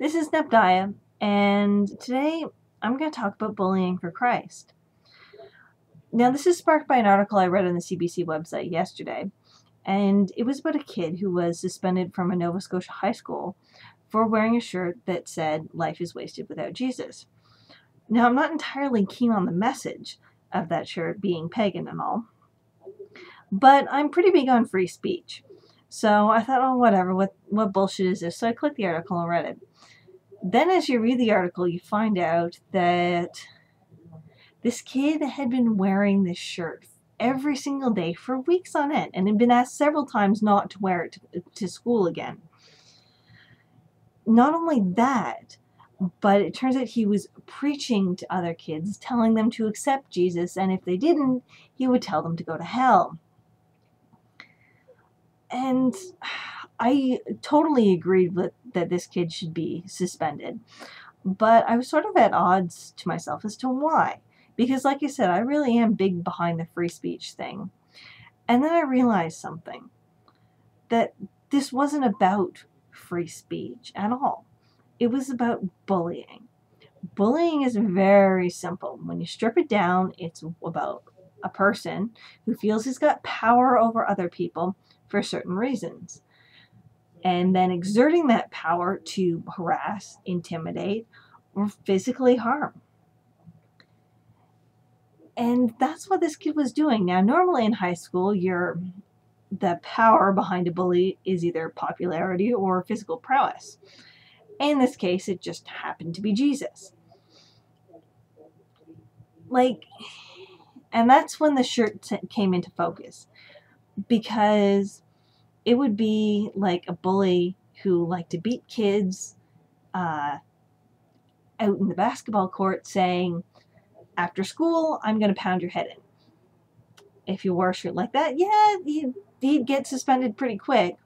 This is Nepdiah, and today I'm going to talk about bullying for Christ. Now, this is sparked by an article I read on the CBC website yesterday, and it was about a kid who was suspended from a Nova Scotia high school for wearing a shirt that said, "Life is wasted without Jesus." Now, I'm not entirely keen on the message of that shirt being pagan and all, but I'm pretty big on free speech. So I thought, oh, whatever, what bullshit is this? So I clicked the article and read it. Then as you read the article, you find out that this kid had been wearing this shirt every single day for weeks on end and had been asked several times not to wear it to school again. Not only that, but it turns out he was preaching to other kids, telling them to accept Jesus, and if they didn't, he would tell them to go to hell. And I totally agreed that this kid should be suspended. But I was sort of at odds to myself as to why. Because like I said, I really am big behind the free speech thing. And then I realized something. That this wasn't about free speech at all. It was about bullying. Bullying is very simple. When you strip it down, it's about a person who feels he's got power over other people for certain reasons. And then exerting that power to harass, intimidate, or physically harm. And that's what this kid was doing. Now, normally in high school, the power behind a bully is either popularity or physical prowess. In this case, it just happened to be Jesus. And that's when the shirt came into focus. Because it would be like a bully who liked to beat kids out in the basketball court saying, "After school, I'm going to pound your head in." If you wore a shirt like that, yeah, he'd get suspended pretty quick.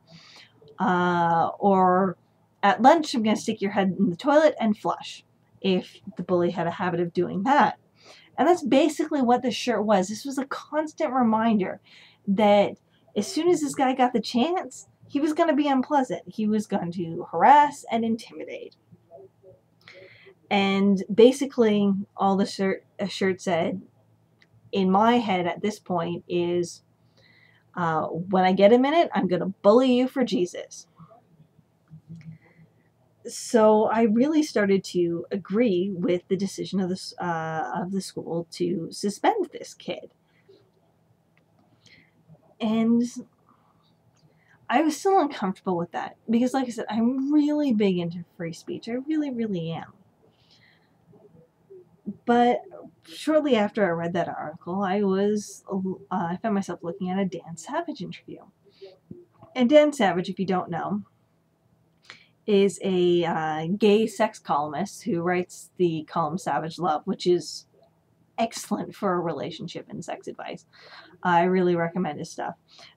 Or at lunch, "I'm going to stick your head in the toilet and flush," if the bully had a habit of doing that. And that's basically what this shirt was. This was a constant reminder that as soon as this guy got the chance, he was going to be unpleasant. He was going to harass and intimidate. And basically, all the shirt said, in my head at this point, is, when I get a minute, I'm going to bully you for Jesus. So I really started to agree with the decision of the school to suspend this kid. And I was still uncomfortable with that because, like I said, I'm really big into free speech. I really, really am. But shortly after I read that article, I found myself looking at a Dan Savage interview. And Dan Savage, if you don't know, is a gay sex columnist who writes the column Savage Love, which is excellent for a relationship and sex advice. I really recommend his stuff.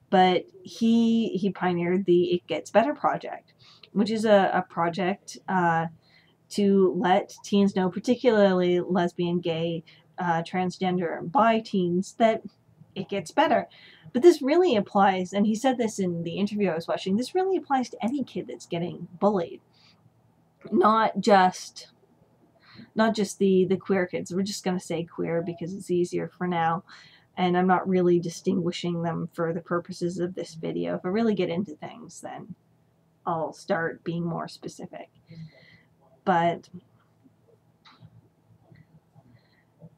But he pioneered the It Gets Better project, which is a project to let teens know, particularly lesbian, gay, transgender, and bi teens, that it gets better. But this really applies, and he said this in the interview I was watching, this really applies to any kid that's getting bullied. Not just the queer kids. We're just going to say queer because it's easier for now. And I'm not really distinguishing them for the purposes of this video. If I really get into things, then I'll start being more specific. But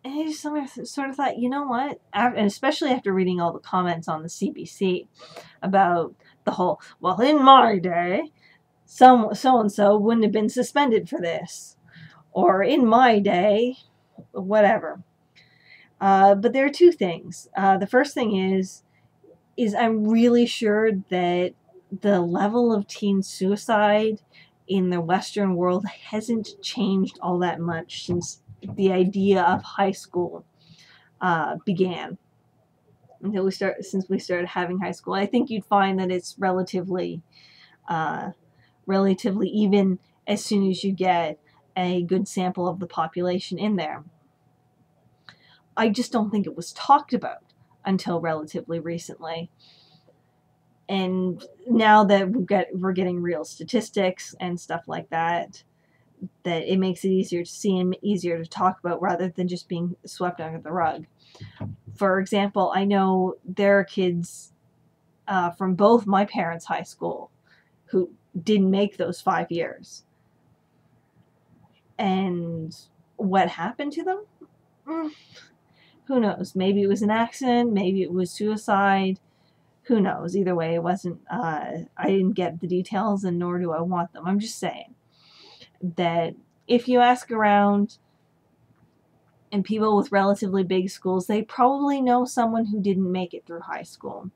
I just sort of thought, you know what? And especially after reading all the comments on the CBC about the whole, well, in my day, so-and-so wouldn't have been suspended for this. Or in my day, whatever. But there are two things. The first thing is I'm really sure that the level of teen suicide in the Western world hasn't changed all that much since the idea of high school began. Since we started having high school, I think you'd find that it's relatively even as soon as you get a good sample of the population in there. I just don't think it was talked about until relatively recently. And now that we're getting real statistics and stuff like that, that it makes it easier to see and easier to talk about rather than just being swept under the rug. For example, I know there are kids from both my parents' high school who didn't make those 5 years. And what happened to them? Who knows? Maybe it was an accident, maybe it was suicide. Who knows? Either way, it wasn't, I didn't get the details, and nor do I want them. I'm just saying that if you ask around and people with relatively big schools, they probably know someone who didn't make it through high school.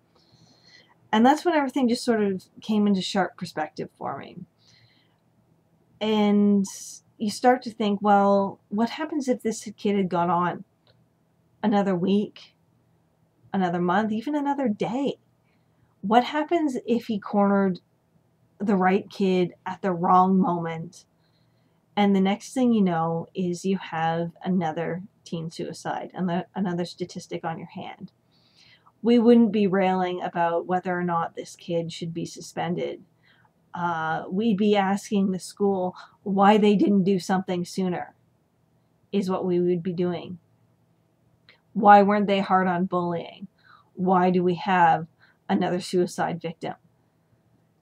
And that's when everything just sort of came into sharp perspective for me. And you start to think, well, what happens if this kid had gone on another week, another month, even another day? What happens if he cornered the right kid at the wrong moment? And the next thing you know is you have another teen suicide, another statistic on your hand. We wouldn't be railing about whether or not this kid should be suspended. We'd be asking the school why they didn't do something sooner, is what we would be doing. Why weren't they hard on bullying? Why do we have another suicide victim?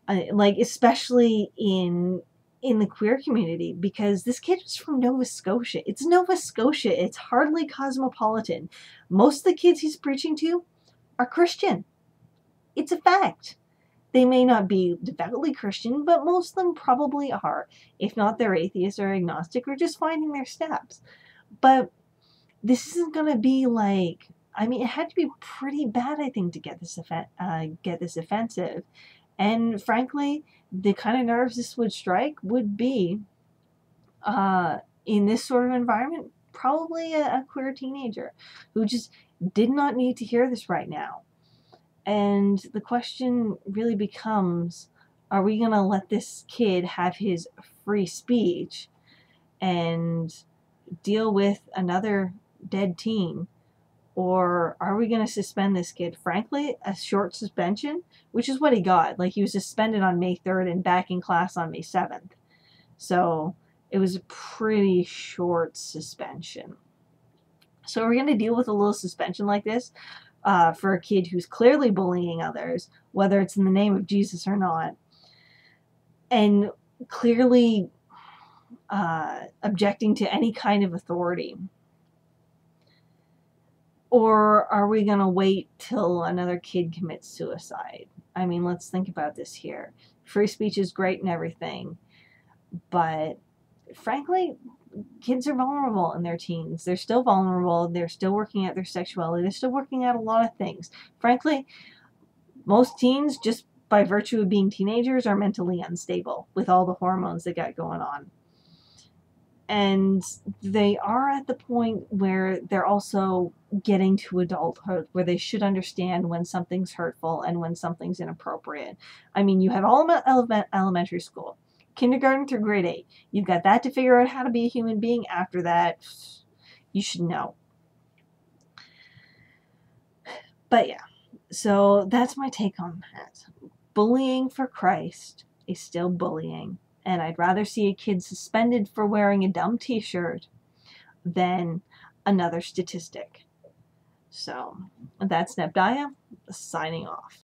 Like, especially in the queer community, because this kid was from Nova Scotia. It's Nova Scotia. It's hardly cosmopolitan. Most of the kids he's preaching to are Christian. It's a fact. They may not be devoutly Christian, but most of them probably are. If not, they're atheist or agnostic or just finding their steps. But this isn't going to be like, I mean, it had to be pretty bad, I think, to get this offensive. And frankly, the kind of nerves this would strike would be, in this sort of environment, probably a queer teenager who just did not need to hear this right now. And the question really becomes, are we going to let this kid have his free speech and deal with another dead teen? Or are we going to suspend this kid? Frankly, a short suspension, which is what he got. Like, he was suspended on May 3rd and back in class on May 7th. So it was a pretty short suspension. So we're going to deal with a little suspension like this for a kid who's clearly bullying others, whether it's in the name of Jesus or not, and clearly objecting to any kind of authority. Or are we going to wait till another kid commits suicide? I mean, let's think about this here. Free speech is great and everything, but frankly, kids are vulnerable in their teens. They're still vulnerable. They're still working out their sexuality. They're still working out a lot of things. Frankly, most teens, just by virtue of being teenagers, are mentally unstable with all the hormones they got going on. And they are at the point where they're also getting to adulthood, where they should understand when something's hurtful and when something's inappropriate. I mean, you have all elementary school, kindergarten through grade 8. You've got that to figure out how to be a human being. After that, you should know. But yeah, so that's my take on that. Bullying for Christ is still bullying. And I'd rather see a kid suspended for wearing a dumb t-shirt than another statistic. So that's Nebdiah signing off.